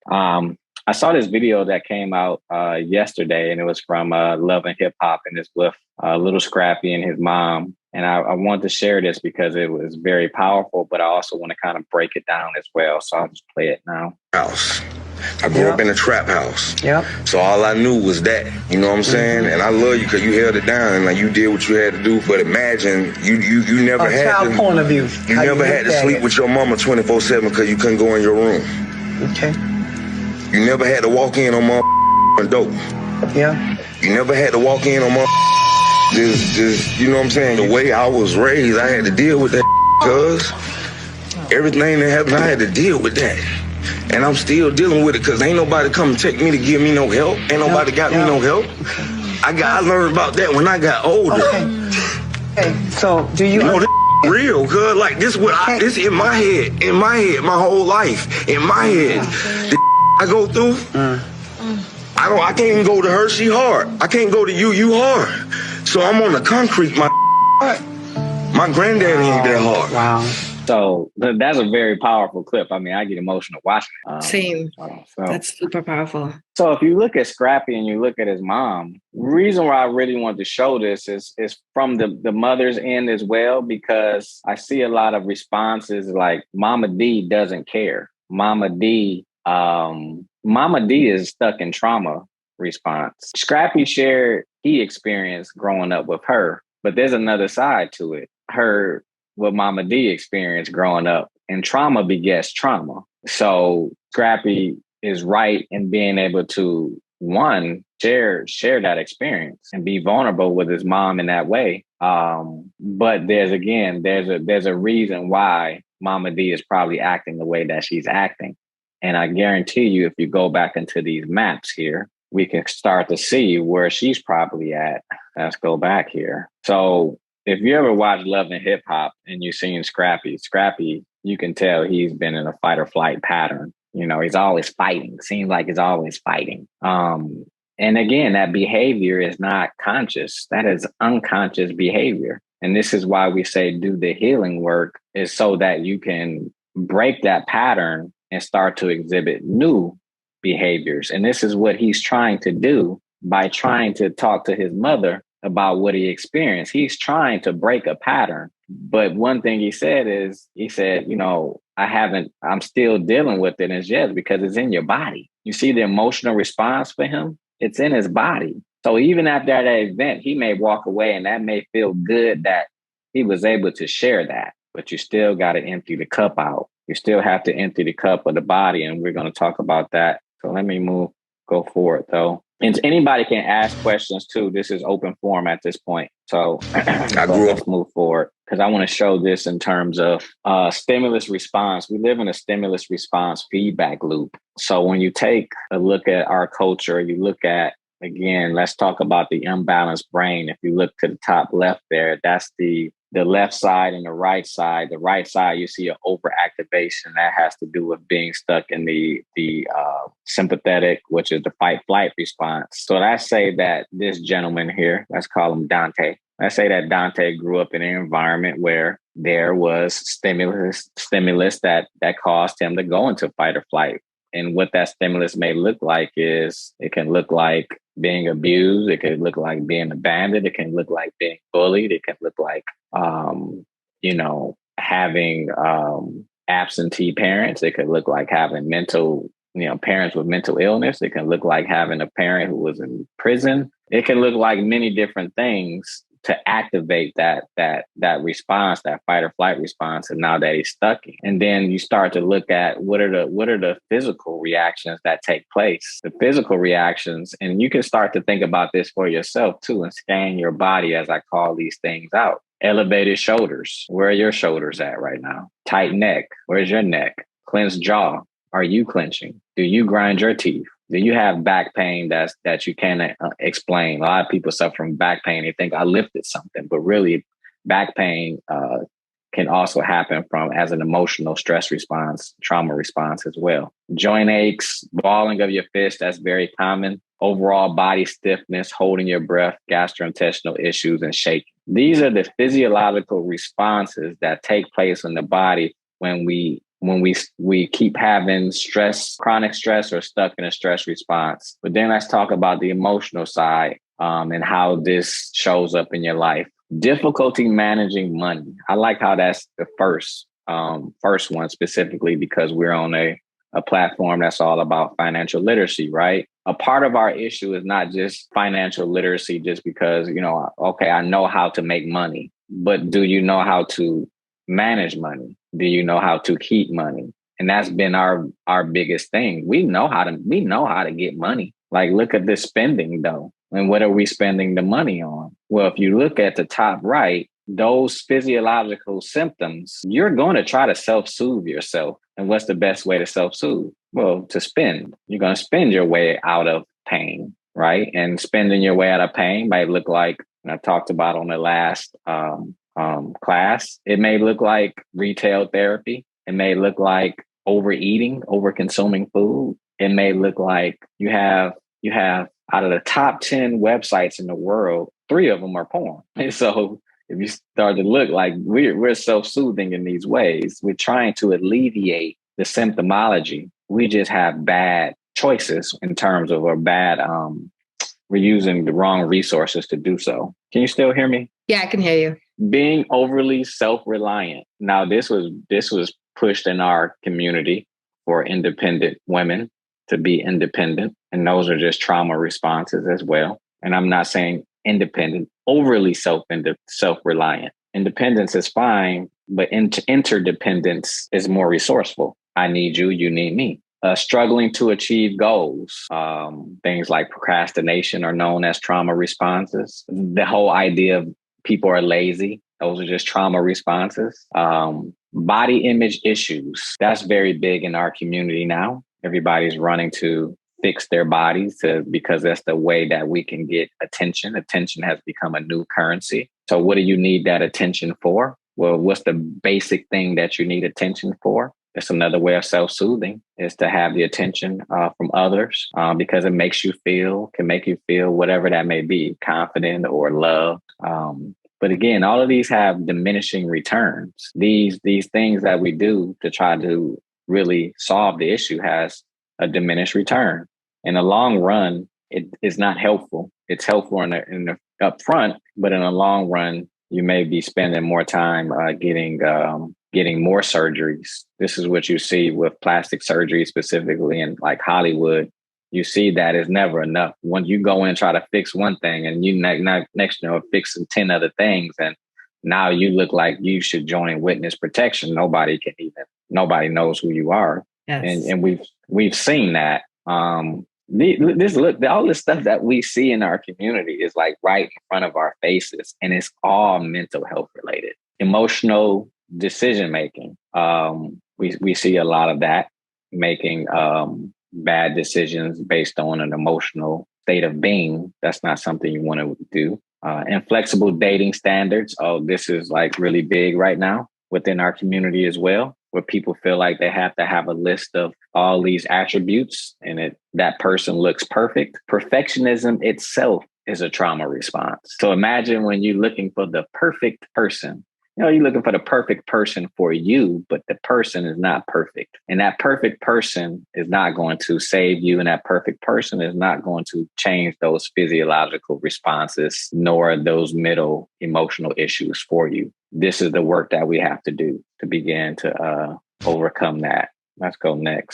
I saw this video that came out yesterday, and it was from Love and Hip Hop, and it's with Little Scrappy and his mom. And I wanted to share this because it was very powerful, but I also want to kind of break it down as well. So I'll just play it now. House. I grew up in a trap house. Yep. So all I knew was that, you know what I'm saying? And I love you because you held it down and like you did what you had to do. But imagine you never a had child to, point of view. You never had to sleep with your mama 24/7 because you couldn't go in your room. Okay. You never had to walk in on my dope. Yeah. You never had to walk in on my just you know what I'm saying? The way I was raised, I had to deal with that because everything that happened, I had to deal with that. And I'm still dealing with it because ain't nobody come to take me to give me no help. Ain't nobody got me no help. I learned about that when I got older. Okay. So do you know this real, cuz like this this in my head, my whole life, in my head. The I go through, I can't even go to her, she hard. I can't go to you hard. So I'm on the concrete, my granddaddy ain't that hard. Wow. So that's a very powerful clip. I mean, I get emotional watching it. Same. That's super powerful. So if you look at Scrappy and you look at his mom, the reason why I really want to show this is from the mother's end as well, because I see a lot of responses like Mama D doesn't care. Mama D is stuck in trauma response. Scrappy shared he experienced growing up with her, but there's another side to it. What Mama D experienced growing up, and trauma begets trauma. So Scrappy is right in being able to, one, share that experience and be vulnerable with his mom in that way. But there's a reason why Mama D is probably acting the way that she's acting. And I guarantee you, if you go back into these maps here, we can start to see where she's probably at. Let's go back here. So if you ever watch Love and Hip Hop and you've seen Scrappy, you can tell he's been in a fight or flight pattern. You know, he's always fighting. Seems like he's always fighting. And again, that behavior is not conscious. That is unconscious behavior. And this is why we say do the healing work, is so that you can break that pattern and start to exhibit new behaviors. And this is what he's trying to do by trying to talk to his mother about what he experienced. He's trying to break a pattern. But one thing he said, you know, I'm still dealing with it as yet because it's in your body. You see the emotional response for him? It's in his body. So even after that event, he may walk away and that may feel good that he was able to share that, but you still got to empty the cup out. You still have to empty the cup of the body. And we're going to talk about that. So let me go forward though. And anybody can ask questions too. This is open forum at this point. So let's move forward because I want to show this in terms of stimulus response. We live in a stimulus response feedback loop. So when you take a look at our culture, you look at, again, let's talk about the imbalanced brain. If you look to the top left there, that's the left side and the right side. The right side, you see an overactivation that has to do with being stuck in the sympathetic, which is the fight-flight response. So let's say that this gentleman here, let's call him Dante. Let's say that Dante grew up in an environment where there was stimulus that caused him to go into fight or flight. And what that stimulus may look like is it can look like being abused. It can look like being abandoned. It can look like being bullied. It can look like, having absentee parents. It could look like having parents with mental illness. It can look like having a parent who was in prison. It can look like many different things to activate that response, that fight or flight response. And now that he's stuck in. And then you start to look at what are the physical reactions that take place, the physical reactions. And you can start to think about this for yourself too and scan your body as I call these things out. Elevated shoulders. Where are your shoulders at right now? Tight neck. Where's your neck? Clenched jaw. Are you clenching? Do you grind your teeth? Do you have back pain that you can't explain? A lot of people suffer from back pain. They think I lifted something, but really back pain can also happen as an emotional stress response, trauma response as well. Joint aches, balling of your fist, that's very common. Overall body stiffness, holding your breath, gastrointestinal issues, and shaking. These are the physiological responses that take place in the body when we when we keep having stress, chronic stress, or stuck in a stress response. But then let's talk about the emotional side and how this shows up in your life. Difficulty managing money. I like how that's the first one specifically because we're on a platform that's all about financial literacy, right? A part of our issue is not just financial literacy just because, okay, I know how to make money, but do you know how to manage money? Do you know how to keep money? And that's been our biggest thing. We know how to get money. Like, look at this spending though. And what are we spending the money on? Well, if you look at the top right, those physiological symptoms, you're going to try to self-soothe yourself. And what's the best way to self-soothe? Well, to spend. You're going to spend your way out of pain, right? And spending your way out of pain might look like, and I talked about on the last class, it may look like retail therapy. It may look like overeating, over-consuming food. It may look like you have out of the top 10 websites in the world, 3 of them are porn. And so if you start to look like we're self-soothing in these ways, we're trying to alleviate the symptomology. We just have bad choices in terms of we're using the wrong resources to do so. Can you still hear me? Yeah, I can hear you. Being overly self-reliant. Now, this was pushed in our community for independent women to be independent. And those are just trauma responses as well. And I'm not saying independent, overly self-reliant. Independence is fine, but interdependence is more resourceful. I need you, you need me. Struggling to achieve goals. Things like procrastination are known as trauma responses. The whole idea of people are lazy. Those are just trauma responses. Body image issues. That's very big in our community now. Everybody's running to fix their bodies because that's the way that we can get attention. Attention has become a new currency. So what do you need that attention for? Well, what's the basic thing that you need attention for? It's another way of self-soothing is to have the attention from others because it can make you feel whatever that may be, confident or loved. But again, all of these have diminishing returns. These things that we do to try to really solve the issue has a diminished return. In the long run, it is not helpful. It's helpful in the upfront, but in the long run, you may be spending more time getting more surgeries. This is what you see with plastic surgery, specifically in like Hollywood. You see that is never enough. When you go in and try to fix one thing, and you next fixing 10 other things, and now you look like you should join witness protection. Nobody knows who you are. Yes. And we've seen that. All this stuff that we see in our community is like right in front of our faces, and it's all mental health related. Emotional decision making. We see a lot of that, making bad decisions based on an emotional state of being. That's not something you want to do. Inflexible dating standards. Oh, this is like really big right now within our community as well, where people feel like they have to have a list of all these attributes and that person looks perfect. Perfectionism itself is a trauma response. So imagine when you're looking for the perfect person. You're looking for the perfect person for you, but the person is not perfect. And that perfect person is not going to save you. And that perfect person is not going to change those physiological responses, nor those middle emotional issues for you. This is the work that we have to do to begin to overcome that. Let's go next.